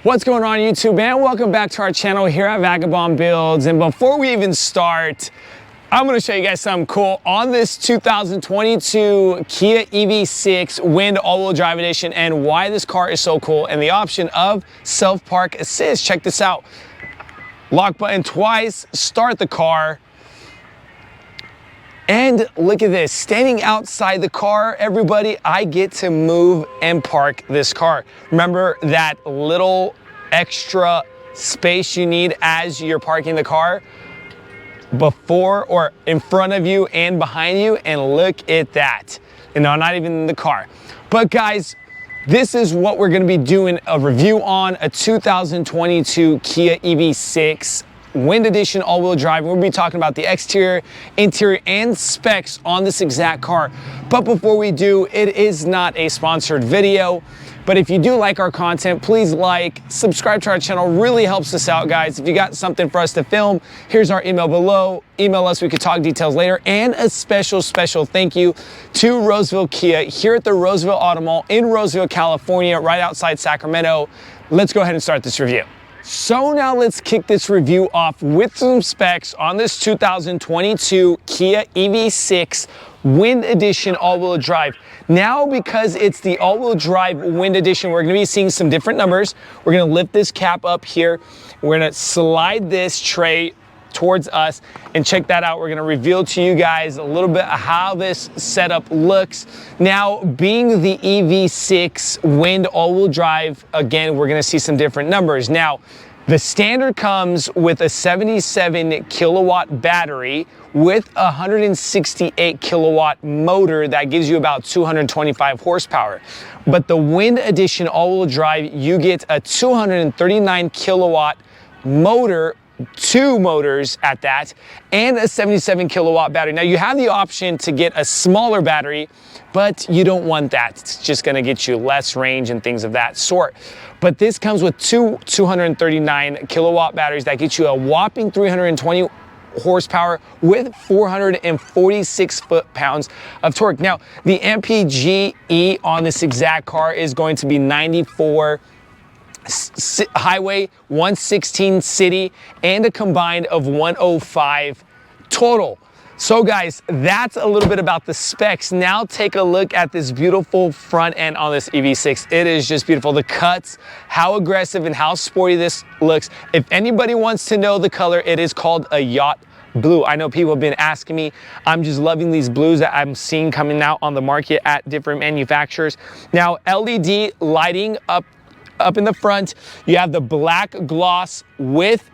What's going on YouTube, man? Welcome back to our channel here at Vagabond Builds. And before we even start, I'm gonna show you guys something cool on this 2022 Kia EV6 Wind all-wheel drive edition and why this car is so cool and the option of self-park assist. Check this out. Lock button twice, start the car. And look at this, standing outside the car, everybody, I get to move and park this car. Remember that little extra space you need as you're parking the car? Before or in front of you and behind you, and look at that. And no, not even in the car. But guys, this is what we're gonna be doing a review on, a 2022 Kia EV6 Wind Edition all-wheel drive. We'll be talking about the exterior, interior, and specs on this exact car. But before we do, it is not a sponsored video. But if you do like our content, please like, subscribe to our channel. Really helps us out, guys. If you got something for us to film, here's our email below. Email us, we could talk details later. And a special thank you to Roseville Kia here at the Roseville Auto Mall in Roseville, California, right outside Sacramento. Let's go ahead and start this review. So now let's kick this review off with some specs on this 2022 Kia EV6 Wind Edition all-wheel drive. Now, because it's the all-wheel drive Wind Edition, we're gonna be seeing some different numbers. We're gonna lift this cap up here. We're gonna slide this tray towards us and check that out. We're gonna reveal to you guys a little bit of how this setup looks. Now, being the EV6 Wind all-wheel drive, again, we're gonna see some different numbers. Now, the standard comes with a 77 kilowatt battery with a 168 kilowatt motor that gives you about 225 horsepower. But the Wind Edition all-wheel drive, you get a 239 kilowatt motor, two motors at that, and a 77 kilowatt battery. Now you have the option to get a smaller battery, but you don't want that. It's just gonna get you less range and things of that sort. But this comes with two 239 kilowatt batteries that get you a whopping 320 horsepower with 446 foot-pounds of torque. Now, the MPGe on this exact car is going to be 94 highway, 116 city, and a combined of 105 total. So guys, that's a little bit about the specs. Now take a look at this beautiful front end on this EV6. It is just beautiful. The cuts, how aggressive and how sporty this looks. If anybody wants to know the color, it is called a yacht blue. I know people have been asking me. I'm just loving these blues that I'm seeing coming out on the market at different manufacturers. Now, LED lighting up in the front. You have the black gloss with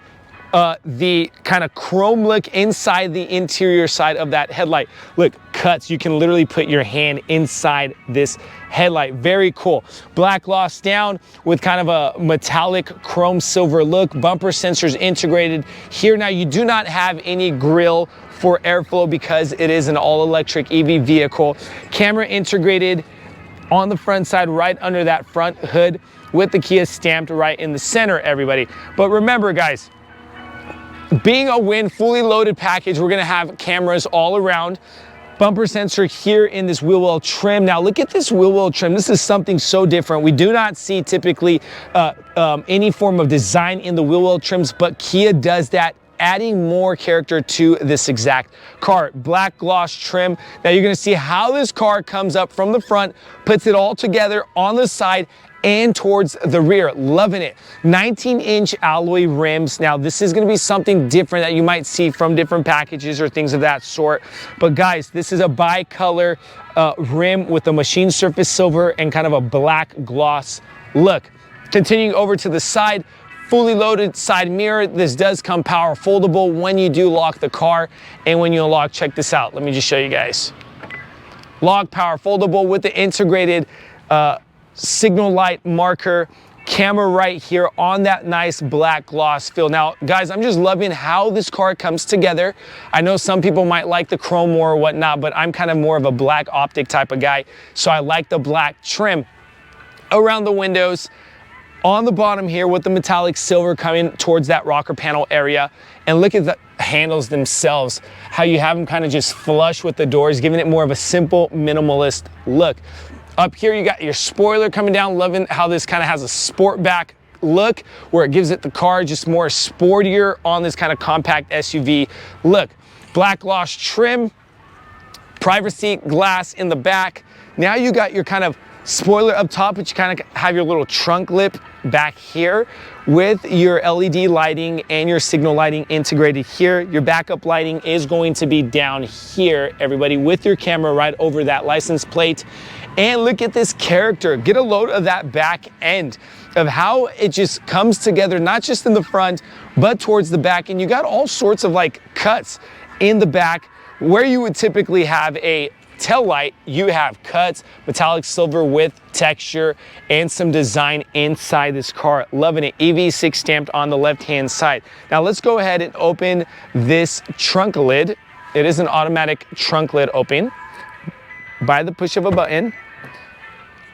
the kind of chrome look inside the interior side of that headlight. Look, cuts, you can literally put your hand inside this headlight. Very cool. Black gloss down with kind of a metallic chrome silver look. Bumper sensors integrated here. Now you do not have any grille for airflow because it is an all-electric EV vehicle. Camera integrated on the front side right under that front hood with the Kia stamped right in the center, everybody. But remember, guys, being a Wind fully loaded package, we're gonna have cameras all around. Bumper sensor here in this wheel well trim. Now look at this wheel well trim. This is something so different. We do not see typically any form of design in the wheel well trims, but Kia does that, adding more character to this exact car. Black gloss trim. Now you're gonna see how this car comes up from the front, puts it all together on the side and towards the rear. Loving it. 19-inch alloy rims. Now this is gonna be something different that you might see from different packages or things of that sort. But guys, this is a bicolor rim with a machine surface silver and kind of a black gloss look. Continuing over to the side, fully loaded side mirror. This does come power foldable when you do lock the car, and when you unlock, check this out. Let me just show you guys. Lock power foldable with the integrated signal light marker, camera right here on that nice black gloss fill. Now, guys, I'm just loving how this car comes together. I know some people might like the chrome more or whatnot, but I'm kind of more of a black optic type of guy, so I like the black trim around the windows. On the bottom here with the metallic silver coming towards that rocker panel area. And look at the handles themselves, how you have them kind of just flush with the doors, giving it more of a simple minimalist look. Up here, you got your spoiler coming down. Loving how this kind of has a sport back look where it gives it the car just more sportier on this kind of compact SUV look. Black gloss trim, privacy glass in the back. Now you got your kind of spoiler up top, but you kind of have your little trunk lip back here with your LED lighting and your signal lighting integrated here. Your backup lighting is going to be down here, everybody, with your camera right over that license plate. And look at this character. Get a load of that back end of how it just comes together, not just in the front, but towards the back. And you got all sorts of like cuts in the back where you would typically have a tail light. You have cuts, metallic silver with texture, and some design inside this car. Loving it. EV6 stamped on the left-hand side. Now let's go ahead and open this trunk lid. It is an automatic trunk lid open by the push of a button.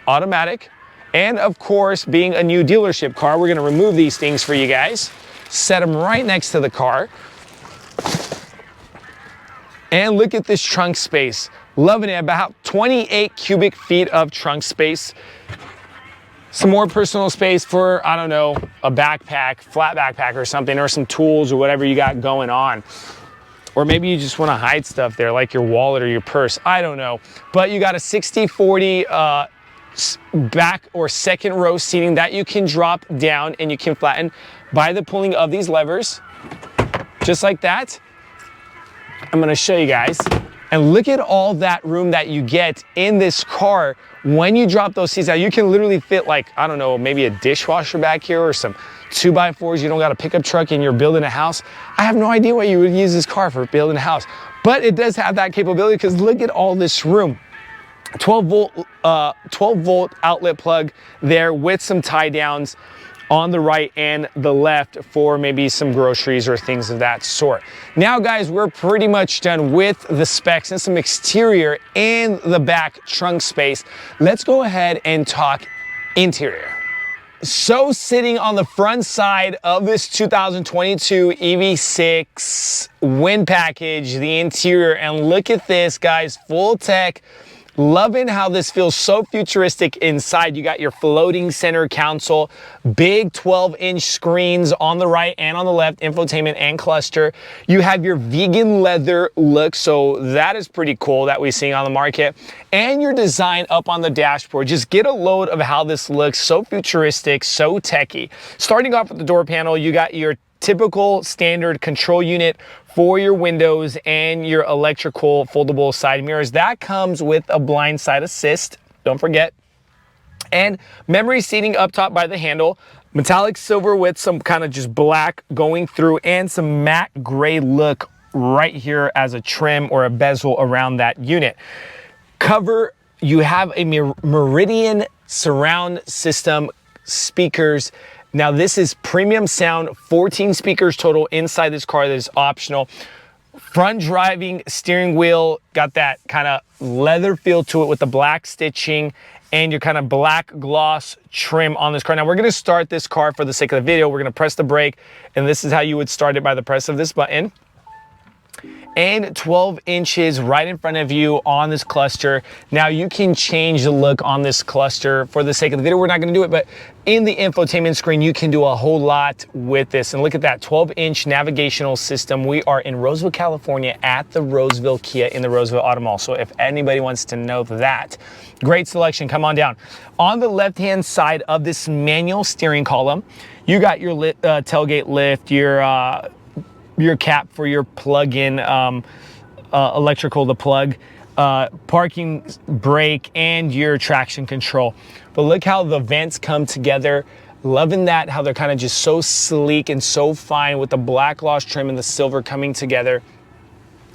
Automatic. And of course, being a new dealership car, we're going to remove these things for you guys. Set them right next to the car. And look at this trunk space. Loving it. About 28 cubic feet of trunk space. Some more personal space for, I don't know, a backpack, flat backpack or something, or some tools or whatever you got going on. Or maybe you just want to hide stuff there, like your wallet or your purse. I don't know. But you got a 60-40 back or second row seating that you can drop down and you can flatten by the pulling of these levers. Just like that. I'm going to show you guys. And look at all that room that you get in this car when you drop those seats out. You can literally fit, like, I don't know, maybe a dishwasher back here or some 2x4s. You don't got a pickup truck and you're building a house. I have no idea what you would use this car for building a house, but it does have that capability because look at all this room. 12 volt outlet plug there with some tie downs on the right and the left for maybe some groceries or things of that sort. Now guys, we're pretty much done with the specs and some exterior and the back trunk space. Let's go ahead and talk interior. So sitting on the front side of this 2022 EV6 Wind package, the interior, and look at this guys, full tech. Loving how this feels so futuristic inside. You got your floating center console, big 12-inch screens on the right and on the left, infotainment and cluster. You have your vegan leather look, so that is pretty cool that we're seeing on the market. And your design up on the dashboard. Just get a load of how this looks, so futuristic, so techy. Starting off with the door panel, you got your typical standard control unit for your windows and your electrical foldable side mirrors. That comes with a blind side assist, don't forget. And memory seating up top by the handle. Metallic silver with some kind of just black going through and some matte gray look right here as a trim or a bezel around that unit. Cover, you have a Meridian surround system speakers. Now this is premium sound, 14 speakers total inside this car that is optional. Front driving steering wheel, got that kind of leather feel to it with the black stitching and your kind of black gloss trim on this car. Now we're gonna start this car for the sake of the video. We're gonna press the brake and this is how you would start it, by the press of this button. And 12 inches right in front of you on this cluster. Now you can change the look on this cluster. For the sake of the video, we're not gonna do it, but in the infotainment screen, you can do a whole lot with this. And look at that 12-inch navigational system. We are in Roseville, California at the Roseville Kia in the Roseville Auto Mall. So if anybody wants to know that, great selection, come on down. On the left-hand side of this manual steering column, you got your tailgate lift, your cap for your plug-in electrical, the plug, parking brake, and your traction control. But look how the vents come together. Loving that, how they're kind of just so sleek and so fine with the black gloss trim and the silver coming together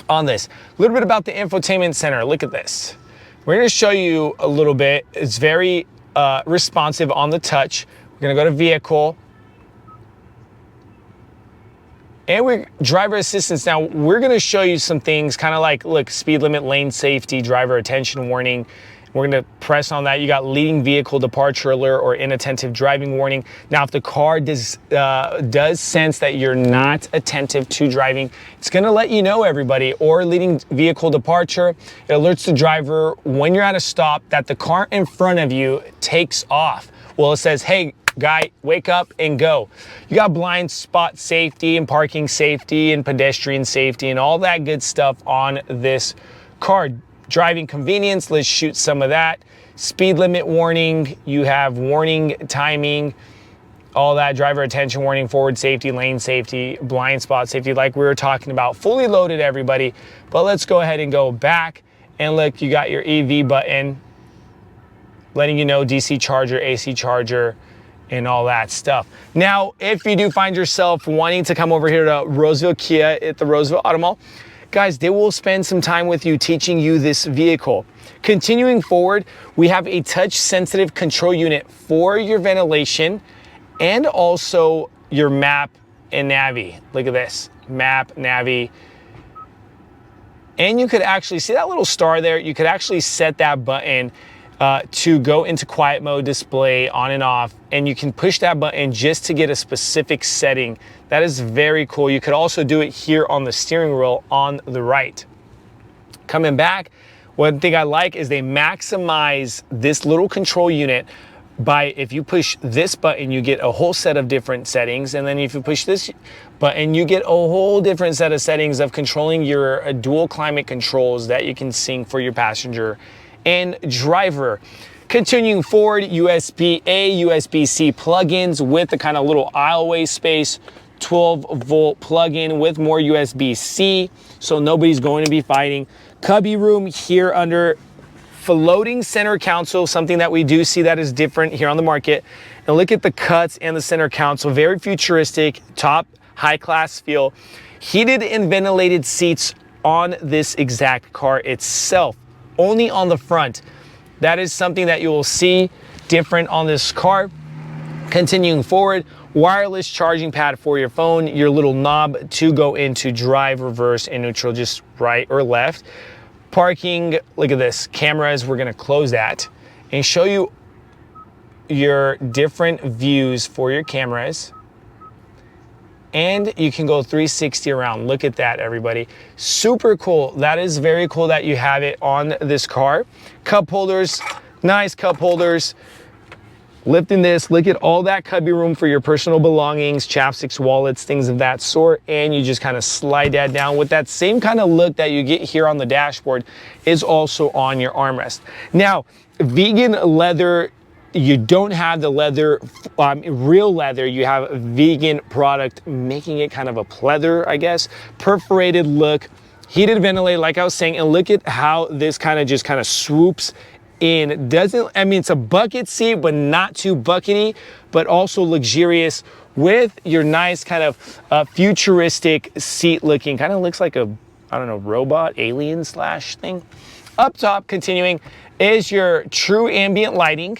on this. A little bit about the infotainment center. Look at this. We're going to show you a little bit. It's very responsive on the touch. We're going to go to vehicle. And we're driver assistance. Now we're gonna show you some things kind of like, look, speed limit, lane safety, driver attention warning. We're gonna press on that. You got leading vehicle departure alert or inattentive driving warning. Now, if the car does sense that you're not attentive to driving, it's gonna let you know, everybody, or leading vehicle departure. It alerts the driver when you're at a stop that the car in front of you takes off. Well, it says, hey, guy, wake up and go. You got blind spot safety and parking safety and pedestrian safety and all that good stuff on this car. Driving convenience, let's shoot some of that. Speed limit warning, you have warning timing, all that, driver attention warning, forward safety, lane safety, blind spot safety, like we were talking about. Fully loaded, everybody. But let's go ahead and go back and look, you got your EV button, letting you know DC charger, AC charger, and all that stuff. Now, if you do find yourself wanting to come over here to Roseville Kia at the Roseville Auto Mall, guys, they will spend some time with you teaching you this vehicle. Continuing forward, we have a touch-sensitive control unit for your ventilation and also your map and navi. Look at this, map, navi. And you could actually see that little star there. You could actually set that button to go into quiet mode display on and off, and you can push that button just to get a specific setting. That is very cool. You could also do it here on the steering wheel on the right. Coming back, one thing I like is they maximize this little control unit by, if you push this button, you get a whole set of different settings, and then if you push this button, you get a whole different set of settings of controlling your dual climate controls that you can sync for your passenger and driver. Continuing forward, USB-A, USB-C plugins with the kind of little aisleway space, 12-volt plug-in with more USB-C, so nobody's going to be fighting. Cubby room here under floating center console, something that we do see that is different here on the market. And look at the cuts and the center console, very futuristic, top high-class feel. Heated and ventilated seats on this exact car itself, only on the front. That is something that you will see different on this car. Continuing forward, wireless charging pad for your phone, your little knob to go into drive, reverse, and neutral, just right or left. Parking, look at this, cameras, we're gonna close that and show you your different views for your cameras. And you can go 360 around. Look at that, everybody. Super cool. That is very cool that you have it on this car. Cup holders, nice cup holders. Lifting this, look at all that cubby room for your personal belongings, chapsticks, wallets, things of that sort. And you just kind of slide that down with that same kind of look that you get here on the dashboard is also on your armrest. Now, vegan leather, you don't have the leather, real leather, you have a vegan product, making it kind of a pleather, I guess. Perforated look, heated ventilated, like I was saying, and look at how this kind of swoops in. Doesn't, I mean, it's a bucket seat, but not too buckety, but also luxurious with your nice kind of futuristic seat looking, kind of looks like a, I don't know, robot, alien slash thing. Up top, continuing, is your true ambient lighting.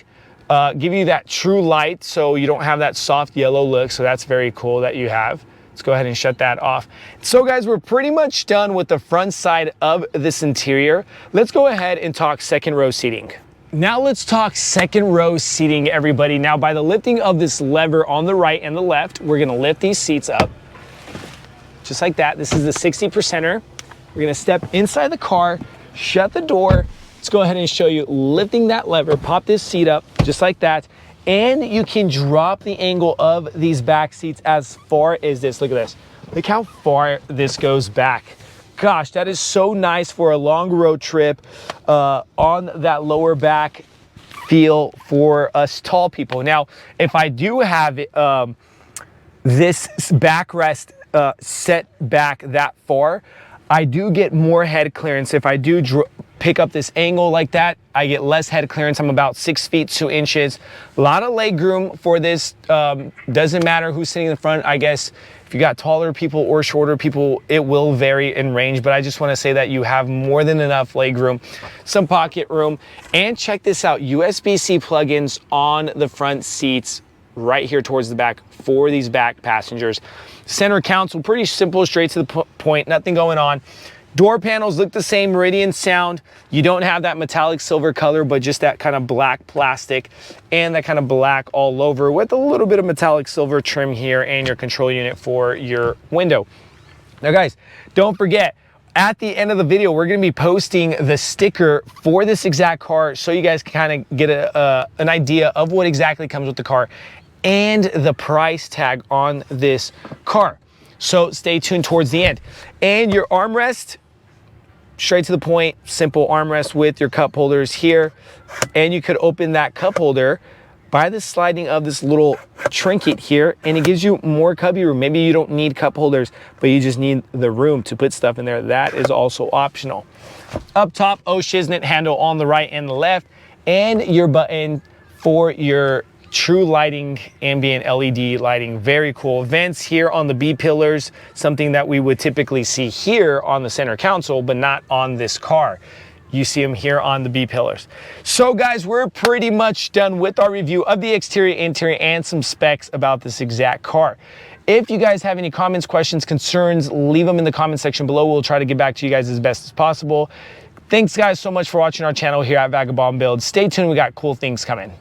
Give you that true light so you don't have that soft yellow look, so that's very cool that you have. Let's go ahead and shut that off. So guys, we're pretty much done with the front side of this interior. Let's go ahead and talk second row seating. Now let's talk second row seating, everybody. Now by the lifting of this lever on the right and the left, we're gonna lift these seats up, just like that. This is the 60%er. We're gonna step inside the car, shut the door. Let's go ahead and show you lifting that lever, pop this seat up, just like that. And you can drop the angle of these back seats as far as this. Look at this. Look how far this goes back. Gosh, that is so nice for a long road trip on that lower back feel for us tall people. Now, if I do have this backrest set back that far, I do get more head clearance. If I do pick up this angle like that, I get less head clearance. I'm about 6 feet 2 inches. A lot of leg room for this. Doesn't matter who's sitting in the front. I guess if you got taller people or shorter people, it will vary in range, but I just want to say that you have more than enough leg room, some pocket room. And check this out, USB-C plugins on the front seats right here towards the back for these back passengers. Center console, pretty simple, straight to the point, nothing going on. Door panels look the same, Meridian sound. You don't have that metallic silver color, but just that kind of black plastic and that kind of black all over with a little bit of metallic silver trim here and your control unit for your window. Now guys, don't forget, at the end of the video, we're gonna be posting the sticker for this exact car so you guys can kind of get an idea of what exactly comes with the car. and the price tag on this car. So stay tuned towards the end. And your armrest, straight to the point, simple armrest with your cup holders here. And you could open that cup holder by the sliding of this little trinket here, and it gives you more cubby room. Maybe you don't need cup holders, but you just need the room to put stuff in there. That is also optional. Up top, oh shiznit handle on the right and the left, and your button for your true lighting, ambient LED lighting. Very cool. Vents here on the B pillars, something that we would typically see here on the center console, but not on this car. You see them here on the B pillars. So guys, we're pretty much done with our review of the exterior, interior, and some specs about this exact car. If you guys have any comments, questions, concerns, leave them in the comment section below. We'll try to get back to you guys as best as possible. Thanks guys so much for watching our channel here at Vagabond Builds. Stay tuned, we got cool things coming.